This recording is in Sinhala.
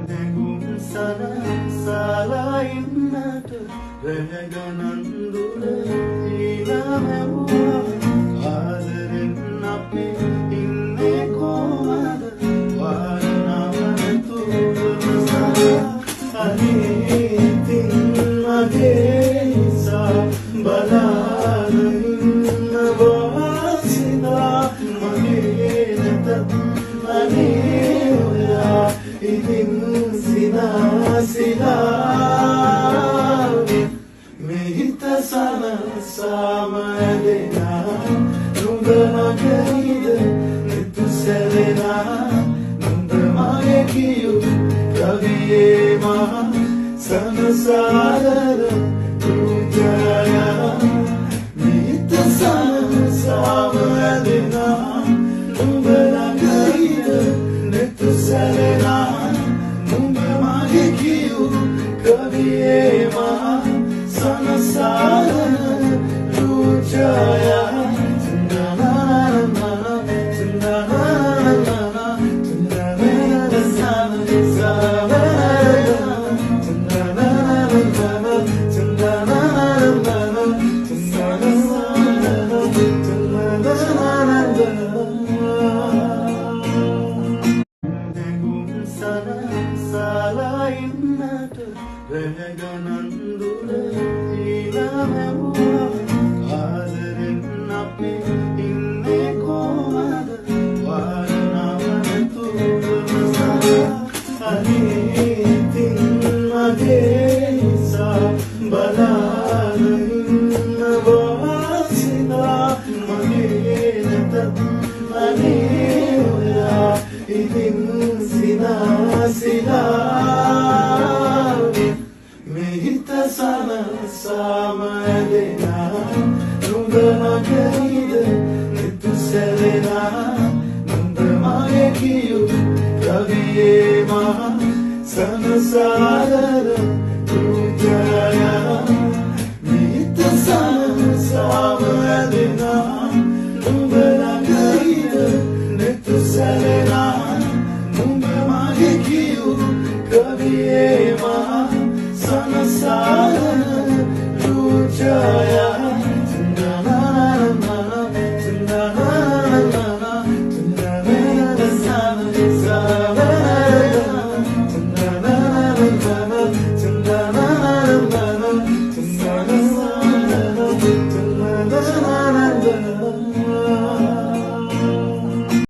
නැගුම් සනසලා ඉන්නට රැ ගණන් දුර ඊළා මැව්වා ආදරෙන් අපි ඉන්නේ කොහමද වාරණාව තුරමසා අනේ ඉතින් මගේ නිසා බලාගෙන ඉන්නවා සිනා මගේ නැතත් අනේ ඔයා ඉතින් සිනා මෙහිත සනසාම ඇදෙනා නුඹ මගේද නිතු සැලෙනා නුඹ මගේ කියු කවියේ මා සනසාරර රුජය මෙහිත සනසාම ඇදෙනා නුඹ මගේද නිතු සැලෙනා නුඹ මගේ කියු කවියේ මා සනසාරර රුජය සනසලා ඉන්නට රැ ගණන් දුර ඊළා මැව්වා ආදරෙන් අපි ඉන්නේ කොහමද වාරණාව තුරමසා අනේ ඉතින් මගේ නිසා බලාගෙන ඉන්නවා සිනා මගේ නැතත් අනේ ඔයා ඉතින් සිනා මෙහිත සනසාම ඇදෙනා නුඹ මගේද නිතු සැලෙනා නුඹ මගේ කියු කවියේ මා සනසාරර රුජය මෙහිත සනසාම ඇදෙනා නුඹ මගේද නිතු සැලෙනා නුඹ මගේ කියු කවියේ මා සනසාරර රුජය